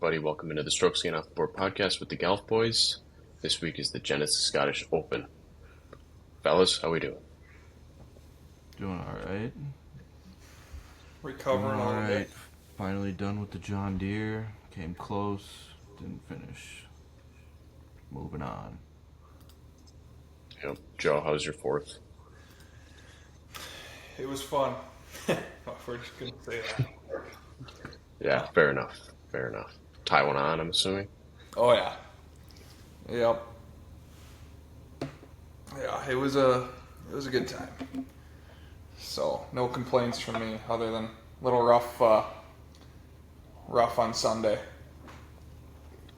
everybody. Welcome into the Strokes Gain Off the Board podcast with the Golf Boys. This week is the Genesis Scottish Open. Fellas, how we doing? Doing all right. Recovering a little bit. Finally done with the John Deere. Came close. Didn't finish. Moving on. Yep. Joe, how's your fourth? It was fun. We're just going to say that. Yeah, fair enough. Tie one on, I'm assuming? Oh, yeah. Yep. Yeah, it was a good time. So, no complaints from me other than a little rough on Sunday.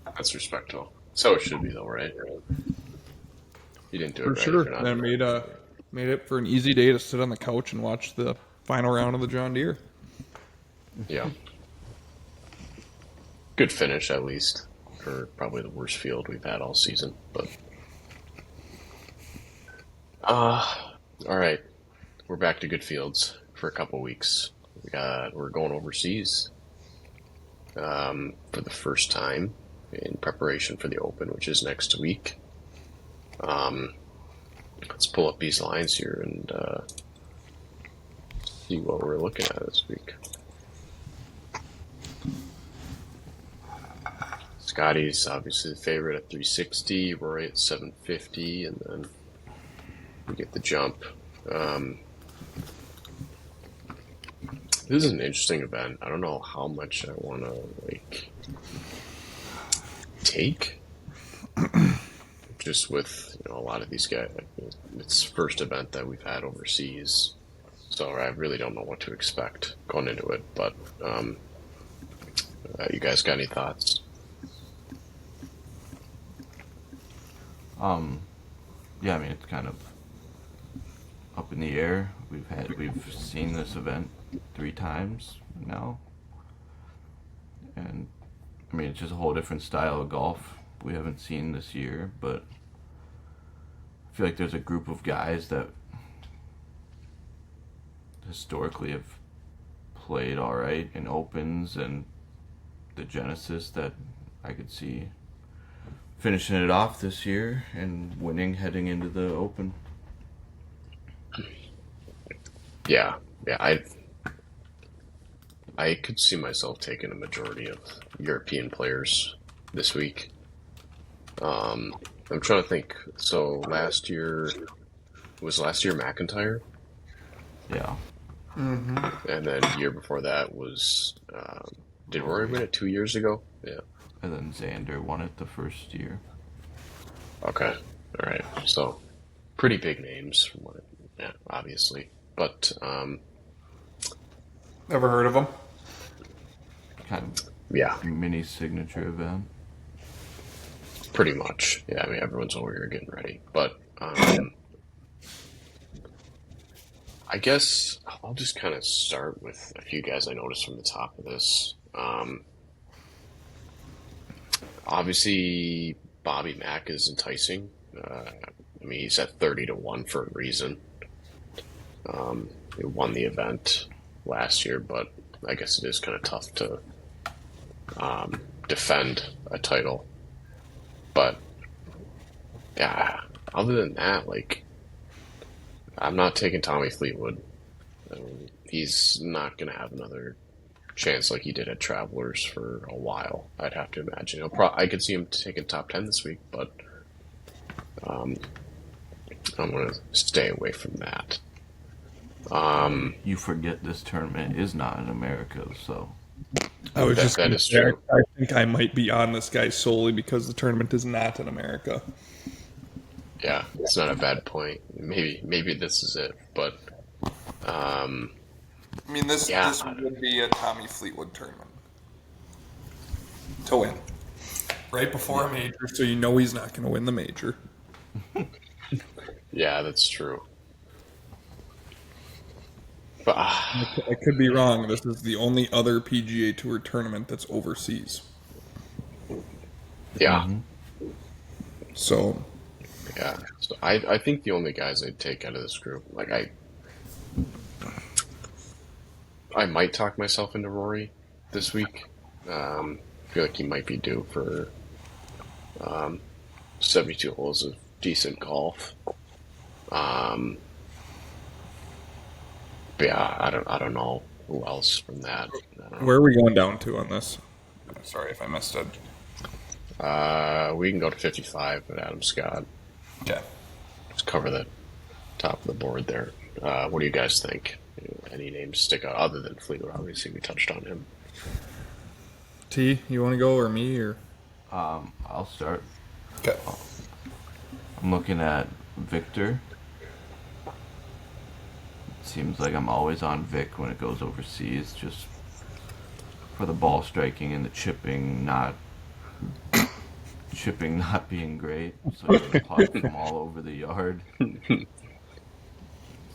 That's respectable. So it should be, though, right? You didn't do it For right. sure. If you're not And made it for an easy day to sit on the couch and watch the final round of the John Deere. Yeah. Good finish, at least, for probably the worst field we've had all season. But all right, we're back to good fields for a couple weeks. We're going overseas for the first time in preparation for the Open, which is next week. Let's pull up these lines here and see what we're looking at this week. Scotty's obviously the favorite at 360, Rory at 750, and then we get the jump. This is an interesting event. I don't know how much I want to take. Just with a lot of these guys, it's the first event that we've had overseas, so I really don't know what to expect going into it. But you guys got any thoughts? Yeah, I mean, it's kind of up in the air. We've seen this event 3 times now, and I mean, it's just a whole different style of golf we haven't seen this year. But I feel like there's a group of guys that historically have played all right in Opens and the Genesis that I could see finishing it off this year and winning heading into the Open. Yeah. I could see myself taking a majority of European players this week. I'm trying to think. So last year McIntyre? Yeah. Mm-hmm. And then the year before that was, did Rory win it 2 years ago? Yeah. And then Xander won it the first year. Okay. All right. So pretty big names from what obviously. But, Never heard of them. Kind of yeah, mini signature event. pretty much. Yeah, I mean, everyone's over here getting ready. But, I guess I'll just kind of start with a few guys I noticed from the top of this. Obviously, Bobby Mack is enticing. I mean, he's at 30-1 for a reason. He won the event last year, but I guess it is kind of tough to defend a title. But, yeah, other than that, I'm not taking Tommy Fleetwood. I mean, he's not going to have another chance like he did at Travelers for a while, I'd have to imagine. I could see him taking top 10 this week, but I'm going to stay away from that. You forget this tournament is not in America, so I was that is true. I think I might be on this guy solely because the tournament is not in America. Yeah, it's not a bad point. Maybe this is it, but I mean, this would be a Tommy Fleetwood tournament to win right before a major, so you know he's not going to win the major. yeah, that's true. But I could be wrong. This is the only other PGA Tour tournament that's overseas. yeah, So, yeah. So I think the only guys I'd take out of this group, I might talk myself into Rory this week. I feel like he might be due for 72 holes of decent golf. Um, but yeah, I don't know who else from that. I don't Where are we going down to on this? Sorry if I missed it. know. We can go to 55 with Adam Scott. Okay. Just cover the top of the board there. What do you guys think? Any names stick out other than Fleetwood? Obviously, we touched on him. T, you want to go or me or? I'll start. Okay. I'm looking at Victor. Seems like I'm always on Vic when it goes overseas, just for the ball striking and the chipping not being great. So he can putt from all over the yard.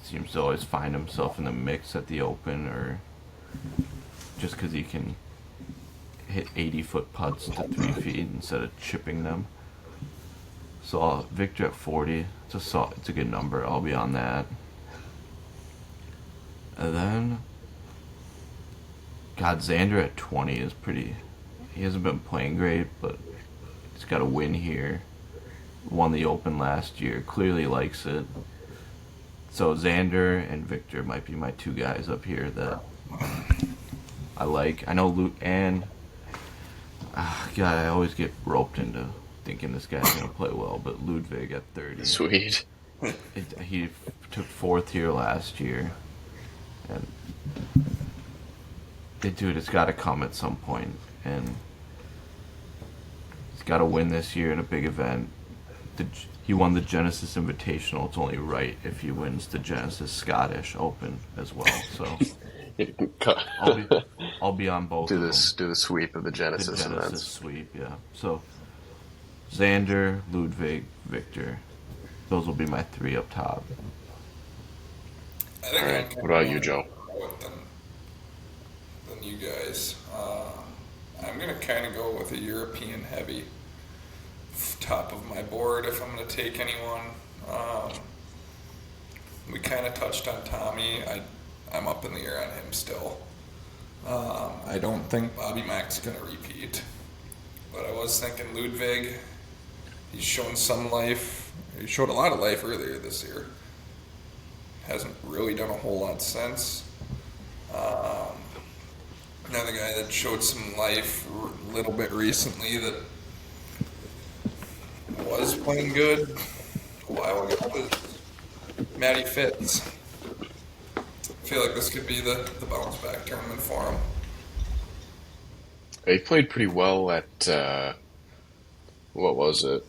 Seems to always find himself in the mix at the Open, or just because he can hit 80-foot putts to 3 feet instead of chipping them. So Victor at 40, it's a good number. I'll be on that. And then, God, Xander at 20 is pretty. He hasn't been playing great, but he's got a win here. Won the Open last year. Clearly likes it. So Xander and Victor might be my two guys up here that I like. I know God, I always get roped into thinking this guy's gonna play well, but Ludwig at 30. Sweet. He took 4th here last year, and dude, it's got to come at some point, and he's got to win this year in a big event. He won the Genesis Invitational. It's only right if he wins the Genesis Scottish Open as well. So I'll be on both. Do the sweep of the The Genesis Genesis events. sweep, yeah. So Xander, Ludwig, Victor. Those will be my 3 up top. I think All right. What about you, Joe? Than you guys. I'm gonna kind of go with a European heavy top of my board if I'm gonna take anyone. We kind of touched on Tommy. I'm up in the air on him still. I don't think Bobby Mack's gonna repeat, but I was thinking Ludwig. He's shown some life. He showed a lot of life earlier this year. Hasn't really done a whole lot since. Another guy that showed some life a little bit recently that was playing good a while ago was Matty Fitz. I feel like this could be the bounce back tournament for him. He played pretty well at what was it?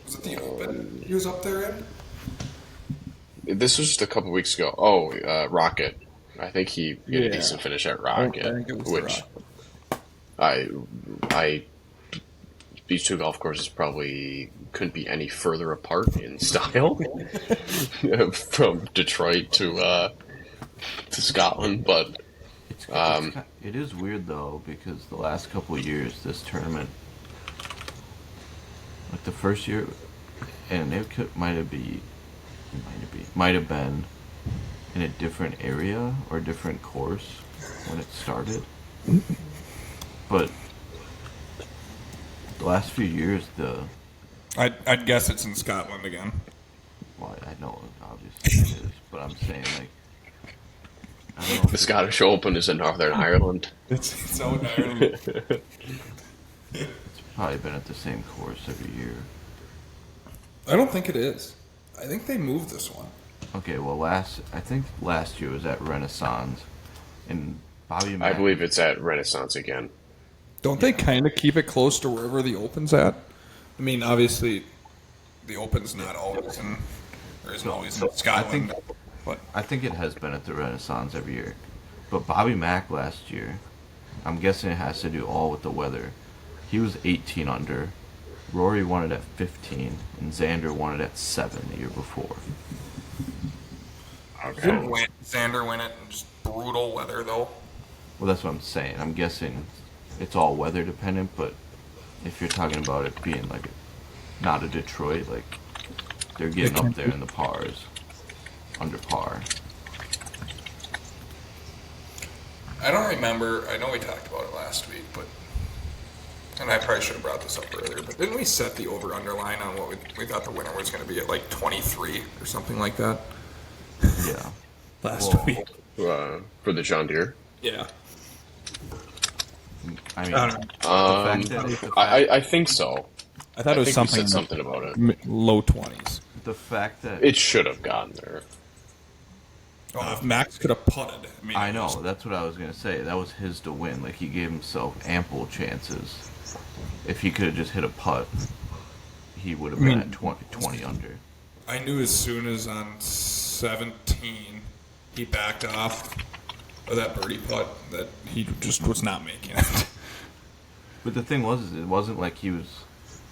Was it the Open he was up there in? This was just a couple weeks ago. Oh, Rocket. I think he had a Yeah. decent finish at I Rocket, think it was the which Rocket. these two golf courses probably couldn't be any further apart in style from Detroit to Scotland, but It is weird though, because the last couple of years, this tournament, like the first year, and might have been in a different area or different course when it started, but the last few years, I'd guess it's in Scotland again. well, I know obviously it is, but I'm saying like, I don't know. the Scottish Open is in Northern Ireland. It's out in Ireland. It's probably been at the same course every year. I don't think it is. I think they moved this one. Okay, well, I think last year was at Renaissance, and Bobby I Mack. believe it's at Renaissance again. Don't they kind of keep it close to wherever the Open's at? I mean, obviously, the Open's not always in, or isn't always in Scotland. But I think it has been at the Renaissance every year, but Bobby Mack last year, I'm guessing it has to do all with the weather. He was 18 under. Rory won it at 15, and Xander won it at 7 the year before. didn't Xander win it in just brutal weather, though? Well, that's what I'm saying. I'm guessing it's all weather dependent, but if you're talking about it being like not a Detroit, like they're getting up there in the pars, under par. I don't remember. I know we talked about it last week, but And I probably should have brought this up earlier, but didn't we set the over-under line on what we thought the winner was going to be at like 23 or something like that Yeah. last Well, week? For the John Deere. Yeah. I mean, I don't know. I think so. I thought it was I think we something said something about it. low 20s. the fact that It should have gotten there. Oh, if Max could have putted. I know, that's what I was gonna say. That was his to win. Like, he gave himself ample chances. If he could have just hit a putt, he would have been at 20 under. I knew as soon as on 17 he backed off of that birdie putt that he just was not making it. But the thing was, is it wasn't like he was.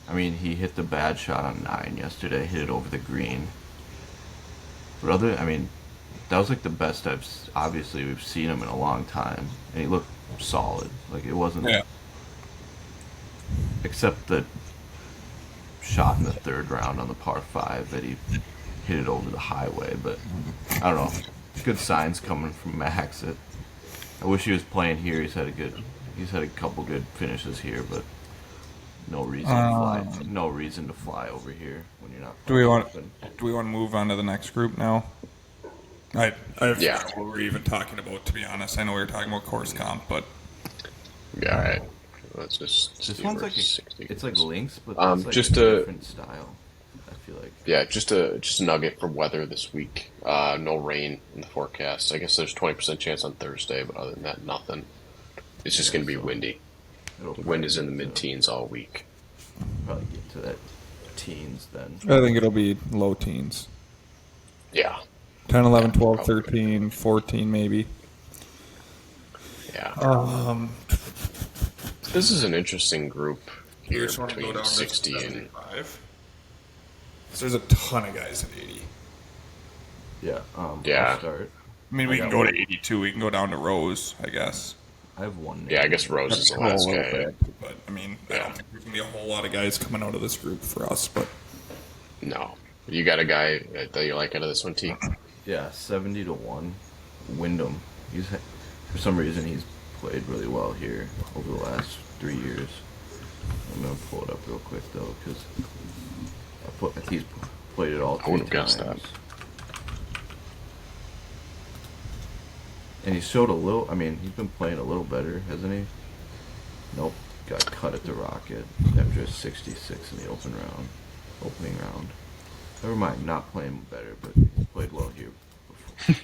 I mean, he hit the bad shot on 9 yesterday, hit it over the green. But that was like the best obviously we've seen him in a long time, and he looked solid. Like, it wasn't. Yeah. Except the shot in the third round on the par 5 that he hit it over the highway. But I don't know. Good signs coming from Max. I wish he was playing here. He's had a couple good finishes here, but no reason to fly. No reason to fly over here when you're not. Do we want open. to move on to the next group now? I Yeah. forgot what we were even talking about, to be honest. I know we were talking about course comp, but Yeah, all right. Let's just. This see one's where like 60 it's like goes. links, but it's like just a a- different style. I feel like. Yeah, just a nugget for weather this week. No rain in the forecast. I guess there's 20% chance on Thursday, but other than that, nothing. It's just going to be windy. It'll The wind is in the probably mid-teens all week. Probably get to that teens then. I think it'll be low teens. Yeah, 10, 11, 12, Probably. 13, 14 maybe. yeah. This is an interesting group here just wanna go between down to 60 and 75. So there's a ton of guys at 80. Yeah. Yeah. I'll start. I mean, we can go to 82. We can go down to Rose, I guess. I have one. yeah. I name. guess Rose is the Cool, a last little guy. bit, but I mean, I don't think there's gonna be a whole lot of guys coming out of this group for us. But No, you got a guy that you like out of this one, T. Yeah, 70-1. Wyndham. For some reason, he's played really well here over the last 3 years. I'm gonna pull it up real quick though, because he's played it all 3 wouldn't have times. guessed that. And he showed a little. I mean, he's been playing a little better, hasn't he? Nope, got cut at the Rocket after a 66 in the opening round. Never mind, not playing better, but he's played well here before.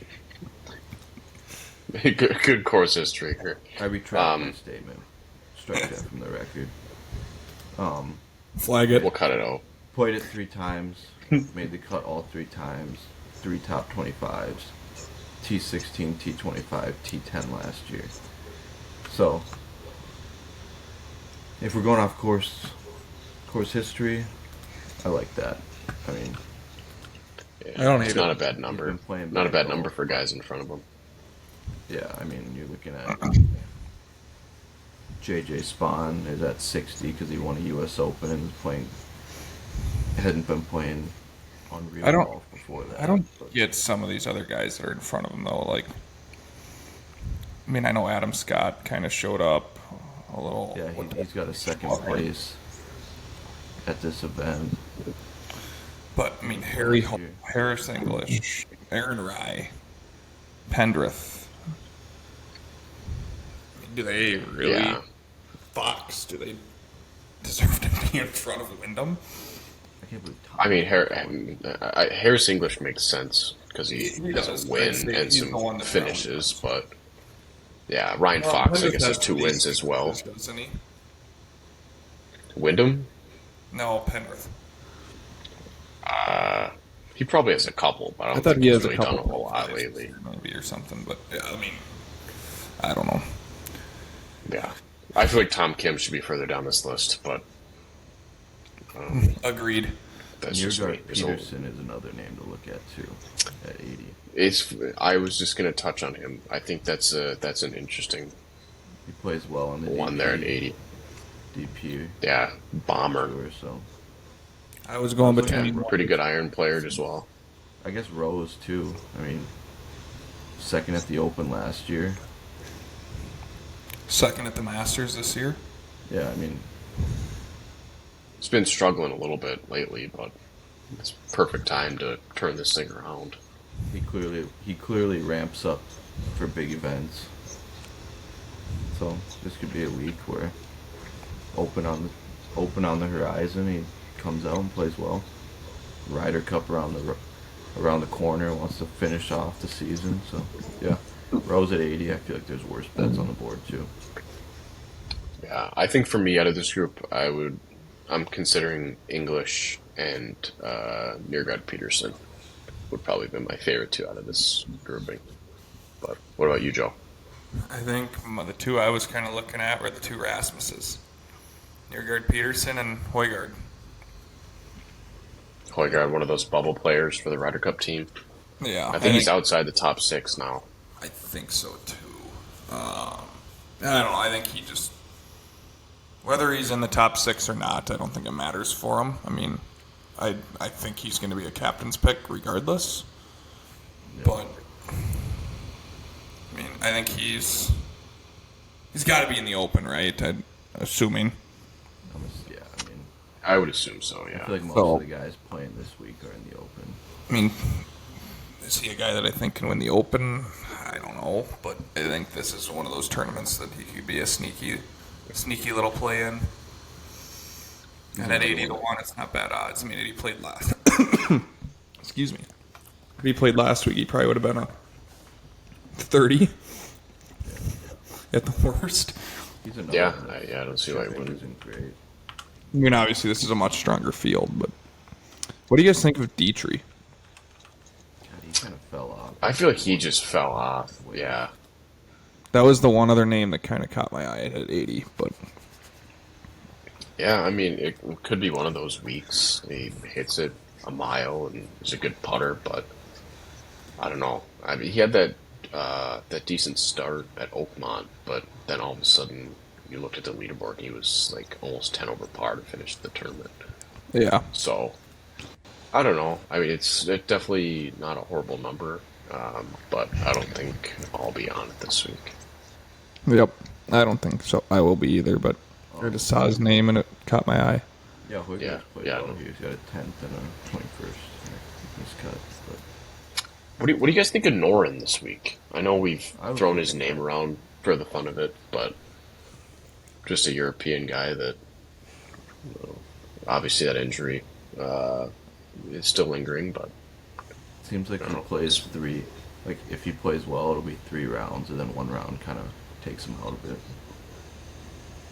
good course history here. I retract my statement. Strike that from the record. flag it. We'll cut it out. Played it 3 times. Made the cut all 3 times. 3 top 25s. T16, T25, T10 last year. So, if we're going off course history, I like that. I mean, Yeah, I don't it's hate not it. a bad number. He's been playing Not a better bad number golf. for guys in front of him. yeah, I mean, you're looking at JJ Spawn is at 60 because he won a U.S. Open and hadn't been playing unreal I don't- golf before that. I don't but- get some of these other guys that are in front of him though. Like, I mean, I know Adam Scott kind of showed up a little. Yeah, he's got a second place at this event. But I mean, Harry Last year. Harris English, Aaron Rye, Pendrith. I mean, do they really? Yeah. Fox, do they deserve to be in front of Wyndham? I can't believe Tom. I mean, Harris English makes sense because he He has does. a win I'd say and he's the one some that's finishes, but yeah, Ryan Fox, I Pendrith guess, has has 2 these wins as well. finishes, doesn't he? Wyndham, No, Penrith. he probably has a couple, but I don't I thought think he he's has a really done couple a whole lot lately. maybe or something. But yeah, I mean, I don't know. Yeah, I feel like Tom Kim should be further down this list, but Agreed. that's just me. Newgard So Peterson is another name to look at too, at 80. I was just going to touch on him. I think that's an interesting He plays well on the one there at 80. DP Yeah, bomber. tour, so I was going Yeah, between. pretty good iron player as well. I guess Rose too. I mean, second at the Open last year. Second at the Masters this year. Yeah, I mean, He's been struggling a little bit lately, but it's perfect time to turn this thing around. He clearly ramps up for big events. So this could be a week where open on the open on the horizon. He comes out and plays well. Ryder Cup around the corner. Wants to finish off the season. So yeah, Rose at 80. I feel like there's worse bets on the board too. Yeah, I think for me out of this group, I'm considering English and Nirgard Peterson would probably be my favorite two out of this grouping. But what about you, Joe? I think the two I was kind of looking at were the two Rasmuses, Niergaard Peterson and Hoygaard. Højgaard, one of those bubble players for the Ryder Cup team. Yeah, I think he's outside the top six now. I think so too. I don't know. I think he just whether he's in the top six or not, I don't think it matters for him. I mean, I think he's going to be a captain's pick regardless. But I mean, I think he's got to be in the Open, right? Assuming. Yeah, I mean, I would assume so, I yeah. feel like most So- of the guys playing this week are in the Open. I mean, is he a guy that I think can win the Open? I don't know, but I think this is one of those tournaments that he could be a sneaky little play in. And at 80 to 1, it's not bad odds. I mean, if he played last. Excuse me. If he played last week, he probably would have been a 30 at the worst. He's another Yeah, one that I don't see why he shipping wouldn't. isn't great. I mean, obviously, this is a much stronger field, but what do you guys think of Dietrich? God, he kind of fell off. I feel like he just fell off. Yeah. That was the one other name that kind of caught my eye at 80, but Yeah, I mean, it could be one of those weeks. He hits it a mile and is a good putter, but I don't know. I mean, he had that decent start at Oakmont, but then all of a sudden you looked at the leaderboard and he was like almost 10 over par to finish the tournament. yeah. So I don't know. I mean, it's definitely not a horrible number, but I don't think I'll be on it this week. Yep. I don't think so. I will be either, but I just saw his name and it caught my eye. Yeah, Hoygaard's Yeah, played yeah. well. He's got a 10th and a 21st. He's cut, but What do you guys think of Norin this week? I know we've I would thrown think his of name that. around for the fun of it, but just a European guy that obviously that injury is still lingering, but seems like he plays three. Like if he plays well, it'll be 3 rounds, and then 1 round kind of takes him out of it.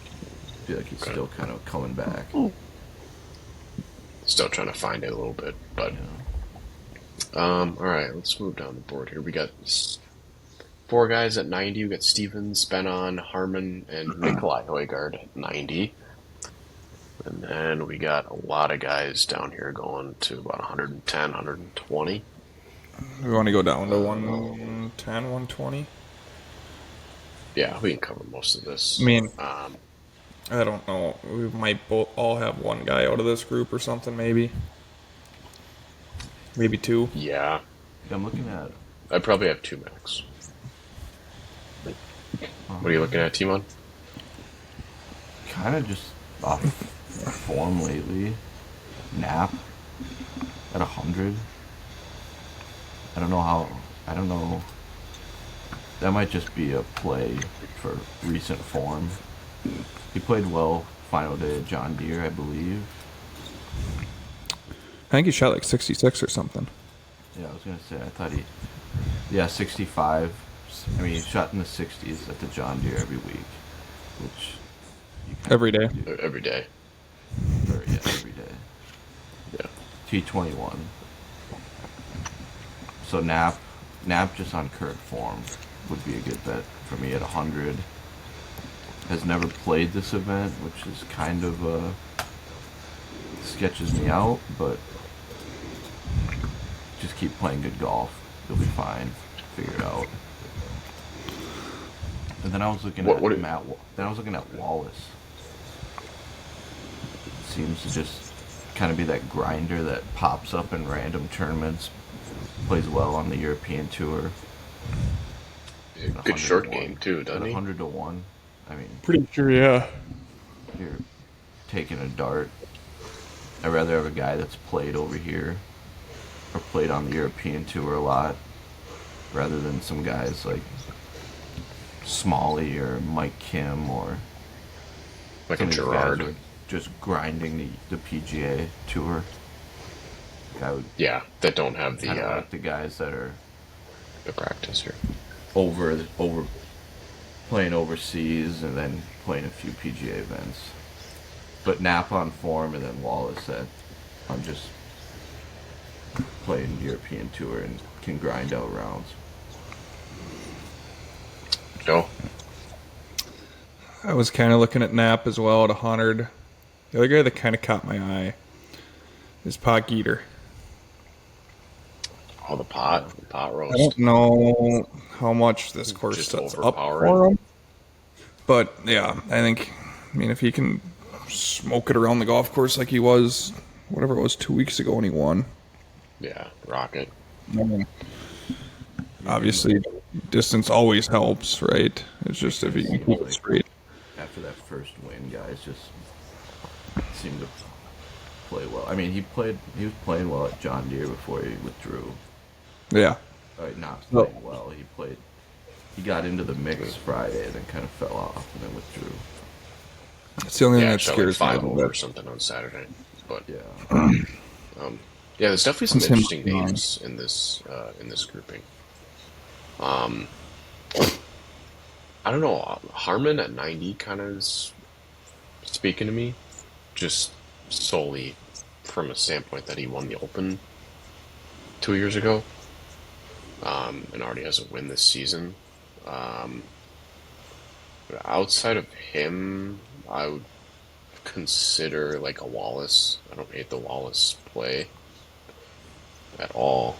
I feel like he's still kind of coming back. still trying to find it a little bit. But You know. all right, let's move down the board here. We got 4 guys at 90. We got Stevens, Benon, Harmon, and Nikolai Højgaard at 90. And then we got a lot of guys down here going to about 110, 120. We want to go down to 110, 120? Yeah, we can cover most of this. I mean, Um, I don't know. We might both all have one guy out of this group or something, maybe. Maybe 2. yeah, I'm looking at. I'd probably have 2 max. What are you looking at, Timon? Kind of just off form lately. Nap at 100. I don't know how. I don't know. That might just be a play for recent form. He played well final day at John Deere, I believe. I think he shot like 66 or something. Yeah, I was gonna say. I thought he. Yeah, 65. I mean, he shot in the 60s at the John Deere every week, which you kinda Every day. do. Every day. Every day. Yeah. T21. So Nap just on current form would be a good bet for me at 100. Has never played this event, which is kind of sketches me out, but just keep playing good golf. You'll be fine. Figure it out. And then I was looking What- at what- Matt. Then I was looking at Wallace. Seems to just kind of be that grinder that pops up in random tournaments. Plays well on the European tour. Good short 100 to 1. game, too, At doesn't he? 100 to 1. I mean, Pretty sure, yeah. you're taking a dart I'd rather have a guy that's played over here or played on the European tour a lot rather than some guys like Smalley or Mike Kim or Like a some of these guys who Gerard. are just grinding the PGA tour. I would Yeah, that don't have kind of like the guys that are the practice here. over playing overseas and then playing a few PGA events. But Nap on form and then Wallace that I'm just playing European tour and can grind out rounds. Joe? I was kind of looking at Knapp as well at 100. The other guy that kind of caught my eye is Pot Geeter. Oh, the pot I roast. don't know how much this course Just sets up overpower for him. But, yeah, I mean, if he can smoke it around the golf course like he was, whatever it was, 2 weeks ago when he won. Yeah, rocket. Obviously, distance always helps, right? It's just if he can keep it straight. After that first win, guys just seemed to play well. I mean, he was playing well at John Deere before he withdrew. Yeah. Not playing well. He got into the mix Friday and then kind of fell off and then withdrew. It's the only thing Yeah, that shot like scares me a 5 little over or bit. something on Saturday. But Yeah. yeah, there's definitely some It's him. interesting names in this grouping. I don't know. Harmon at 90 kind of is speaking to me, just solely from a standpoint that he won the Open 2 years ago, and already has a win this season. But outside of him, I would consider like a Wallace. I don't hate the Wallace play at all.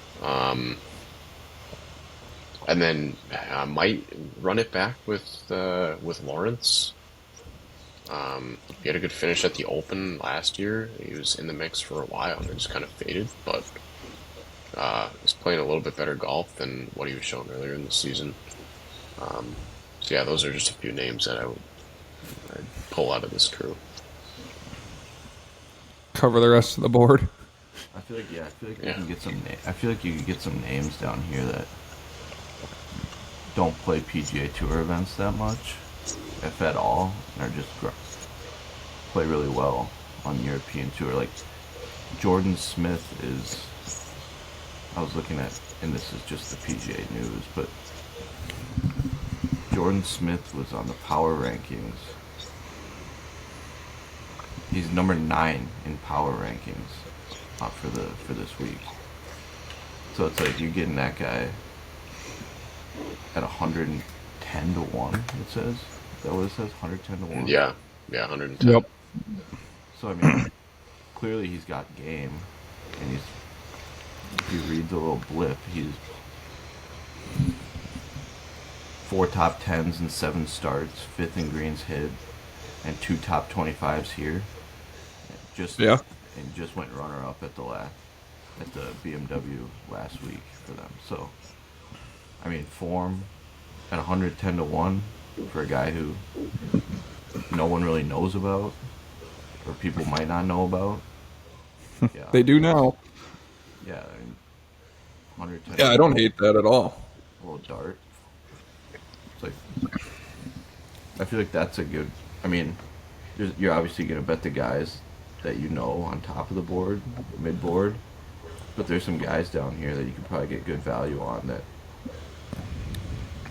And then I might run it back with Lawrence. He had a good finish at the Open last year. He was in the mix for a while and then just kind of faded, but he's playing a little bit better golf than what he was showing earlier in the season. So yeah, those are just a few names that I'd pull out of this crew. Cover the rest of the board. I feel like you Yeah. can get some. I feel like you can get some names down here that don't play PGA Tour events that much, if at all, and are just play really well on European Tour. Like Jordan Smith is. I was looking at, and this is just the PGA news, but Jordan Smith was on the power rankings. He's number 9 in power rankings for this week. So it's like you're getting that guy at 110 to 1, it says. Is that what it says? 110 to 1? Yeah, 110. Yep. So, I mean, clearly he's got game. And if you read the little blip, he's 4 top 10s and 7 starts, 5th in greens hit, and 2 top 25s here. Yeah. And just went runner up at the BMW last week for them. So, I mean, form at 110 to 1 for a guy who no one really knows about, or people might not know about. Yeah, They do now. yeah. I mean, 110. Yeah, I don't hate that at all. A little dart. It's like, I feel like that's a good. I mean, you're obviously gonna bet the guys that you know on top of the board, mid board, but there's some guys down here that you could probably get good value on that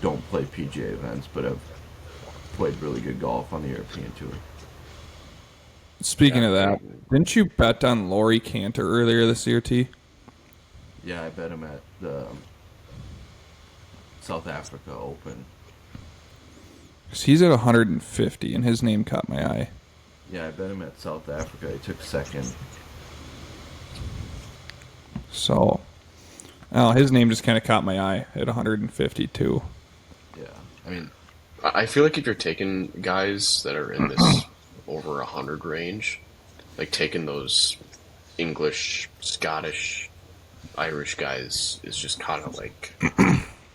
don't play PGA events but have played really good golf on the European Tour. Speaking Yeah. of that, didn't you bet on Laurie Cantor earlier this year, T? Yeah, I bet him at the South Africa Open. 'Cause he's at 150, and his name caught my eye. Yeah, I bet him at South Africa. He took second. So, his name just kind of caught my eye at 152. Yeah, I mean, I feel like if you're taking guys that are in this over 100 range, like taking those English, Scottish, Irish guys is just kind of like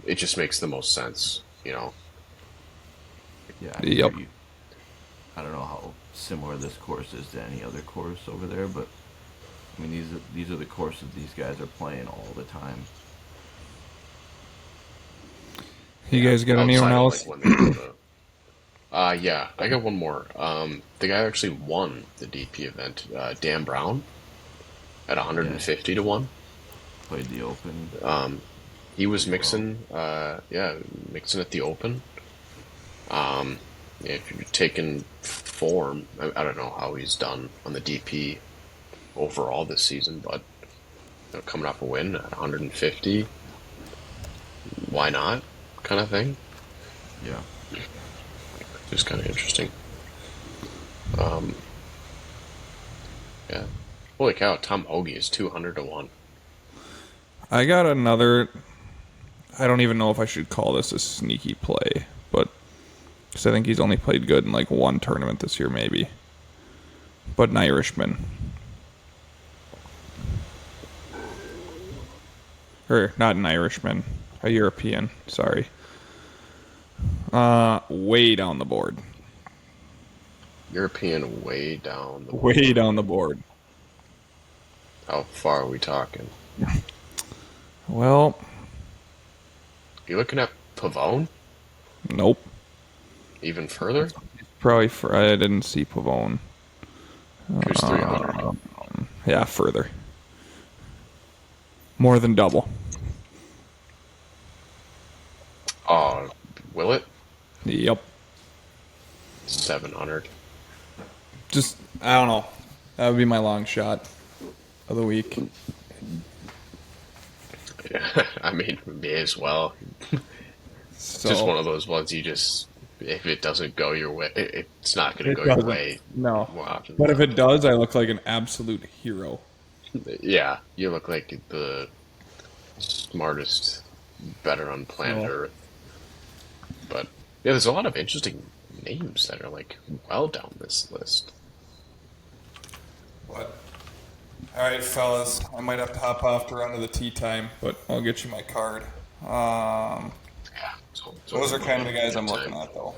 it just makes the most sense, you know. yeah. I mean, Yep. I don't know how similar this course is to any other course over there, but I mean, these are the courses these guys are playing all the time. You guys got anyone Outside of else? like when they go to. Yeah, I got one more. The guy actually won the DP event, Dan Brown, at Yeah, 150 to one. played the Open. He was Pretty well. mixing, mixing at the Open. If you're taking form, I don't know how he's done on the DP overall this season, but coming off a win at 150, why not? Kind of thing. Yeah. Just kind of interesting. Yeah. Holy cow! Tom Hoagie is 200 to one. I got another. I don't even know if I should call this a sneaky play, but because I think he's only played good in like one tournament this year, maybe. But an Irishman, or not an Irishman, a European. Sorry. Way down the board. European way down the Way board. down the board. How far are we talking? Well, You looking at Pavone? nope. Even further? Probably for I didn't see Pavone. Who's 300? Yeah, further. More than double. Oh, will it? Yep. 700. Just I don't know. That would be my long shot of the week. Yeah, I mean, may as well. So Just one of those ones you just, if it doesn't go your way, it's not going to it go your doesn't. way No. more often But than if it does, I look like an absolute hero. not. Yeah, you look like the smartest, better on planet Oh. Earth. But yeah, there's a lot of interesting names that are like well down this list. What? All right, fellas. I might have to hop off to run to the tea time, but I'll get you my card. Yeah, Those are kind of the guys I'm Time. looking at, though.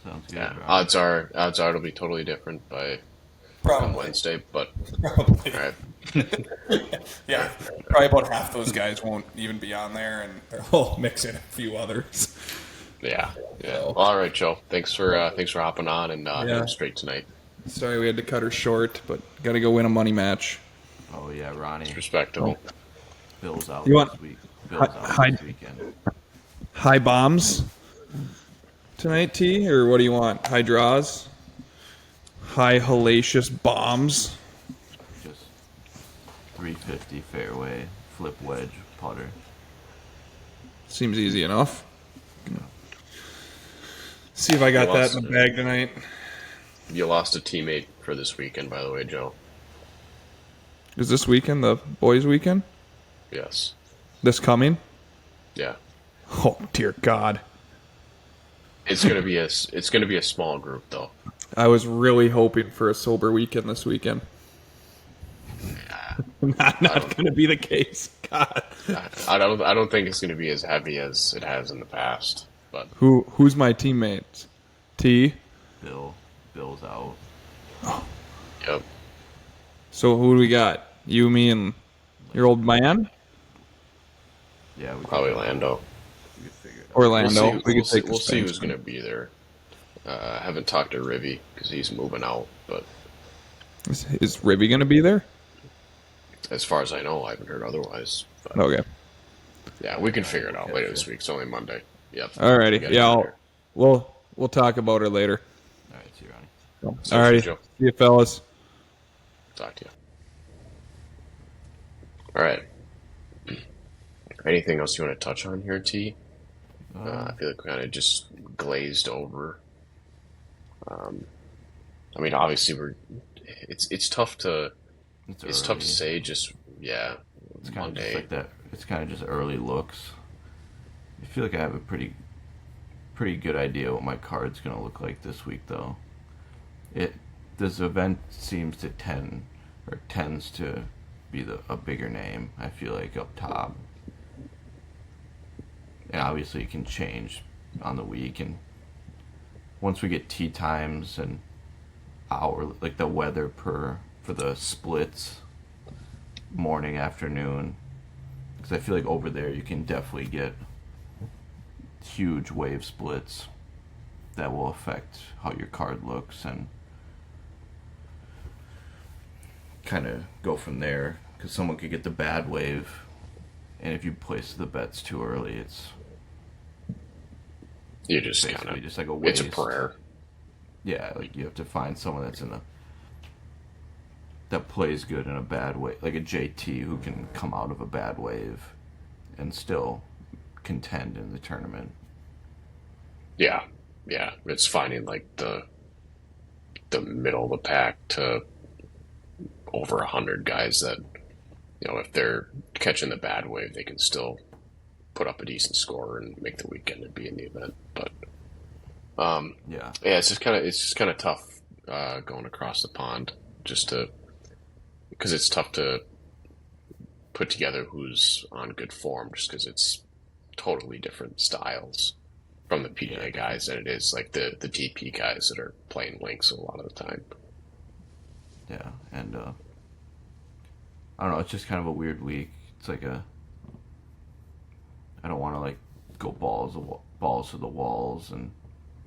Sounds good. Yeah, Rob. odds are it'll be totally different by Probably. Wednesday. But Probably. all right, Yeah. Probably about half those guys won't even be on there, and they'll mix in a few others. yeah. So- Well, all right, Joe. Thanks for hopping on and getting straight tonight. Sorry we had to cut her short, but got to go win a money match. Oh yeah, Ronnie. It's respectable. Bill's out You want- this week. Bill's out Hi- this weekend. High bombs tonight, T? Or what do you want? High draws? High hellacious bombs? Just 350 fairway, flip wedge, putter. Seems easy enough. See if I got that in the bag tonight. You lost a teammate for this weekend, by the way, Joe. Is this weekend the boys' weekend? Yes. This coming? Yeah. Oh dear God! It's gonna be a small group though. I was really hoping for a sober weekend this weekend. Not going to be the case. God. I don't think it's gonna be as heavy as it has in the past. But Who's my teammates? T. Bill's out. yep. So who do we got? You, me, and your old man? Yeah, we Probably could, Lando. we could figure it out. Orlando. We'll could see, take the we'll see Spain who's spin. gonna be there. I haven't talked to Rivy because he's moving out. But Is Ribby going to be there? as far as I know, I haven't heard otherwise. But Okay. yeah, we can figure it out later this week. It's only Monday. Yep. Alrighty. We gotta Yeah, get there. we'll talk about her later. All right, see you, Ronnie. So, Alrighty. Joe. See you, fellas. Talk to you. All right. Anything else you want to touch on here, T? I feel like we kind of just glazed over. I mean, obviously, it's tough to it's tough to early. say. Just yeah, It's kind of just Monday. like that. It's kind of just early looks. I feel like I have a pretty good idea what my card's gonna look like this week, though. This event seems to tends to be a bigger name. I feel like up top, and obviously it can change on the week. And once we get tee times and hour, like the weather for the splits, morning, afternoon, because I feel like over there you can definitely get huge wave splits that will affect how your card looks and kind of go from there. Because someone could get the bad wave, and if you place the bets too early, it's You just kind basically of, just like a it's waste. a prayer. Yeah, like you have to find someone that's in a that plays good in a bad way, like a JT who can come out of a bad wave and still contend in the tournament. Yeah, yeah. It's finding like the middle of the pack to over 100 guys that, if they're catching the bad wave, they can still put up a decent score and make the weekend and be in the event. But Yeah, yeah, it's just kind of tough going across the pond, just to because it's tough to put together who's on good form, just because it's totally different styles from the yeah, PGA guys than it is like the DP guys that are playing links a lot of the time. yeah, and I don't know. It's just kind of a weird week. It's like a I don't want to like go balls to the walls and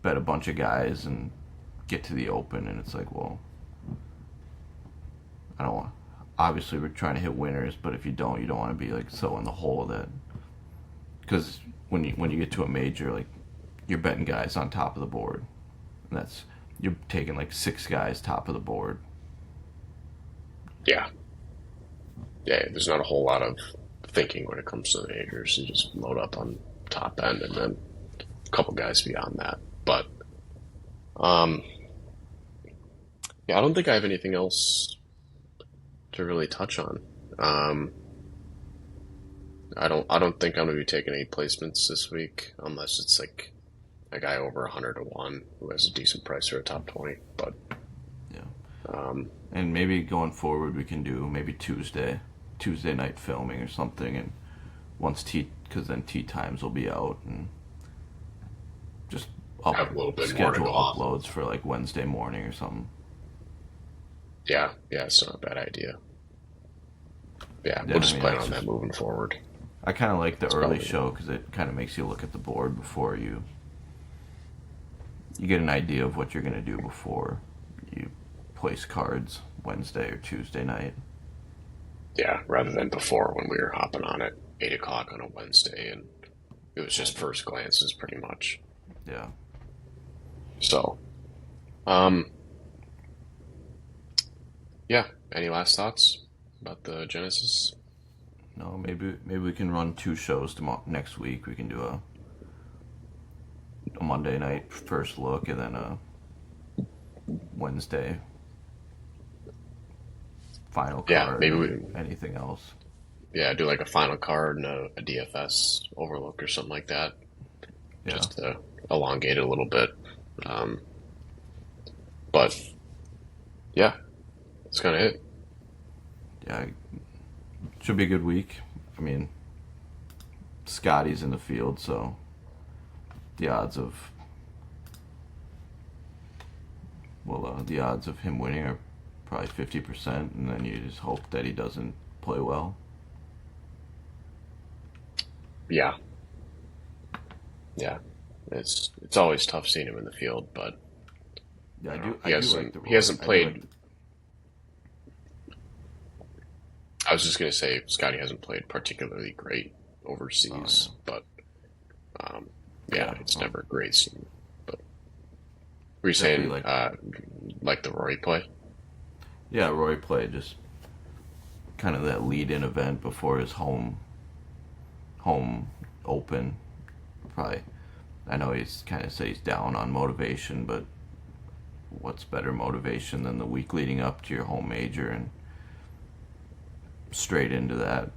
bet a bunch of guys and get to the Open, and it's like, well, I don't want. Obviously, we're trying to hit winners, but if you don't want to be like so in the hole that because when you get to a major, like you're betting guys on top of the board, and that's you're taking like six guys top of the board. Yeah, yeah. There's not a whole lot of thinking when it comes to the majors. You just load up on top end and then a couple guys beyond that. But um, yeah, I don't think I have anything else to really touch on. Um, I don't think I'm gonna be taking any placements this week unless it's like a guy over 100 to 1 who has a decent price for a top 20. But Yeah, um, and maybe going forward we can do maybe Tuesday night filming or something, and once because then tea times will be out and just have a little bit more to schedule go off. uploads for like Wednesday morning or something. Yeah, yeah, it's not a bad idea. Yeah, Yeah, we'll just I mean, plan that's on that just moving forward. I kind of like the early probably- show because it kind of makes you look at the board before you get an idea of what you're gonna do before you place cards Wednesday or Tuesday night. Yeah, rather than before when we were hopping on at 8 o'clock on a Wednesday and it was just first glances pretty much. Yeah, So, um, yeah. Any last thoughts about the Genesis? no, maybe we can run two shows next week. We can do a Monday night first look and then a Wednesday final Yeah, card. maybe and anything else. Yeah, do like a final card and a DFS overlook or something like that, Yeah, just to elongate it a little bit. Um, but yeah, that's kind of it. yeah, should be a good week. I mean, Scotty's in the field, so the odds of the odds of him winning are probably 50%, and then you just hope that he doesn't play well. Yeah, yeah. It's always tough seeing him in the field, but Yeah, I know. do. He I hasn't- do like the he hasn't I do played- like- I was just gonna say Scotty hasn't played particularly great overseas, but yeah, Yeah, it's well. never a great scene. But were you saying Definitely like the Rory play? Yeah, Roy played just kind of that lead-in event before his home open. Probably, I know he's kind of said he's down on motivation, but what's better motivation than the week leading up to your home major and straight into that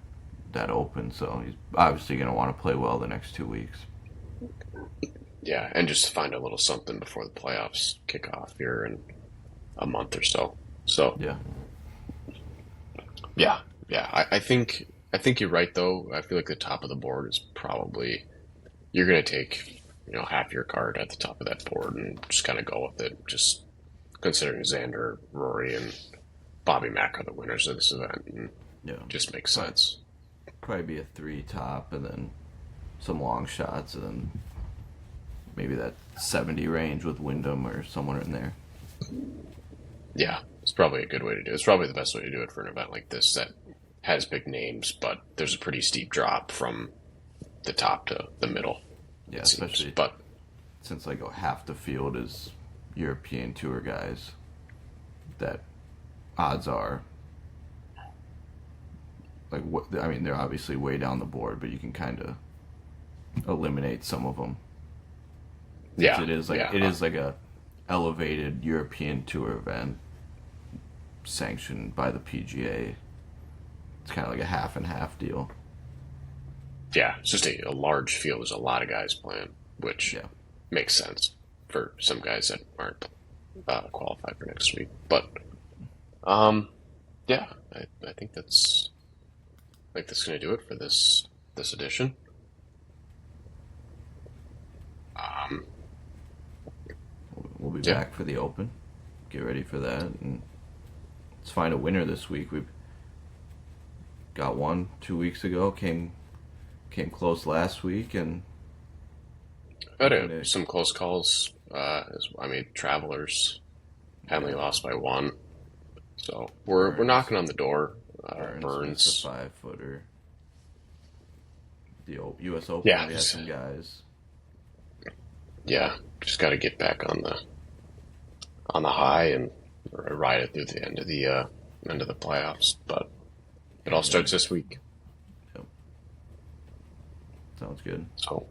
open? So he's obviously going to want to play well the next 2 weeks. Yeah, and just find a little something before the playoffs kick off here in a month or so. So Yeah, yeah. I think you're right though. I feel like the top of the board is probably you're gonna take half your card at the top of that board and just kind of go with it. Just considering Xander, Rory, and Bobby Mack are the winners of this event, and Yeah. Just makes sense. Probably be a 3 top, and then some long shots, and then maybe that 70 range with Wyndham or somewhere in there. Yeah, it's probably a good way to do it. It's probably the best way to do it for an event like this that has big names, but there's a pretty steep drop from the top to the middle. Yeah, it seems. especially But since like half the field is European Tour guys, that odds are like what I mean, they're obviously way down the board, but you can kind of eliminate some of them. yeah, It is like a elevated European Tour event sanctioned by the PGA. It's kind of like a half and half deal. yeah, it's just a large field. There's a lot of guys playing, which Yeah. makes sense for some guys that aren't qualified for next week. But yeah, I think that's going to do it for this edition. We'll be Yeah. back for the Open. Get ready for that, and let's find a winner this week. We've got one 2 weeks ago. Came close last week, and Had some close calls. Travelers Henley lost by 1, so we're Burns. knocking on the door. Burns missed a Burns, 5-footer. The U.S. Open, Yeah, we had some guys. yeah, just got to get back on the high and ride it through the end of the playoffs. But it all starts this week. Yep. Sounds good. So,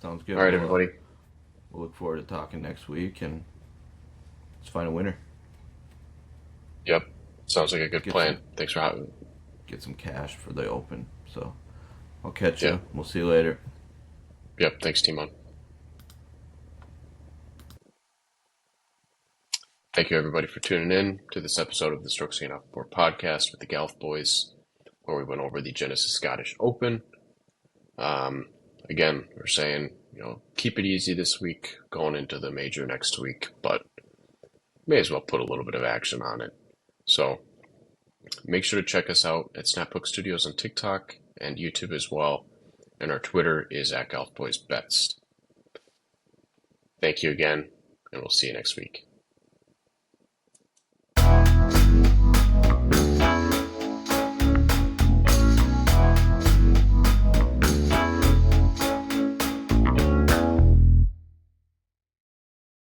Sounds good. all right, Well, everybody. We'll look forward to talking next week, and let's find a winner. Yep, sounds like a good Get plan. some- Thanks for having me. Get some cash for the Open. So I'll catch Yeah. you. We'll see you later. Yep, thanks, Timon. Thank you, everybody, for tuning in to this episode of the Strokes Gained Off Board podcast with the Galf Boys, where we went over the Genesis Scottish Open. Again, we're saying, keep it easy this week, going into the major next week, but may as well put a little bit of action on it. So make sure to check us out at Snaphook Studios on TikTok and YouTube as well. And our Twitter is at GolfBoysBets. Thank you again, and we'll see you next week.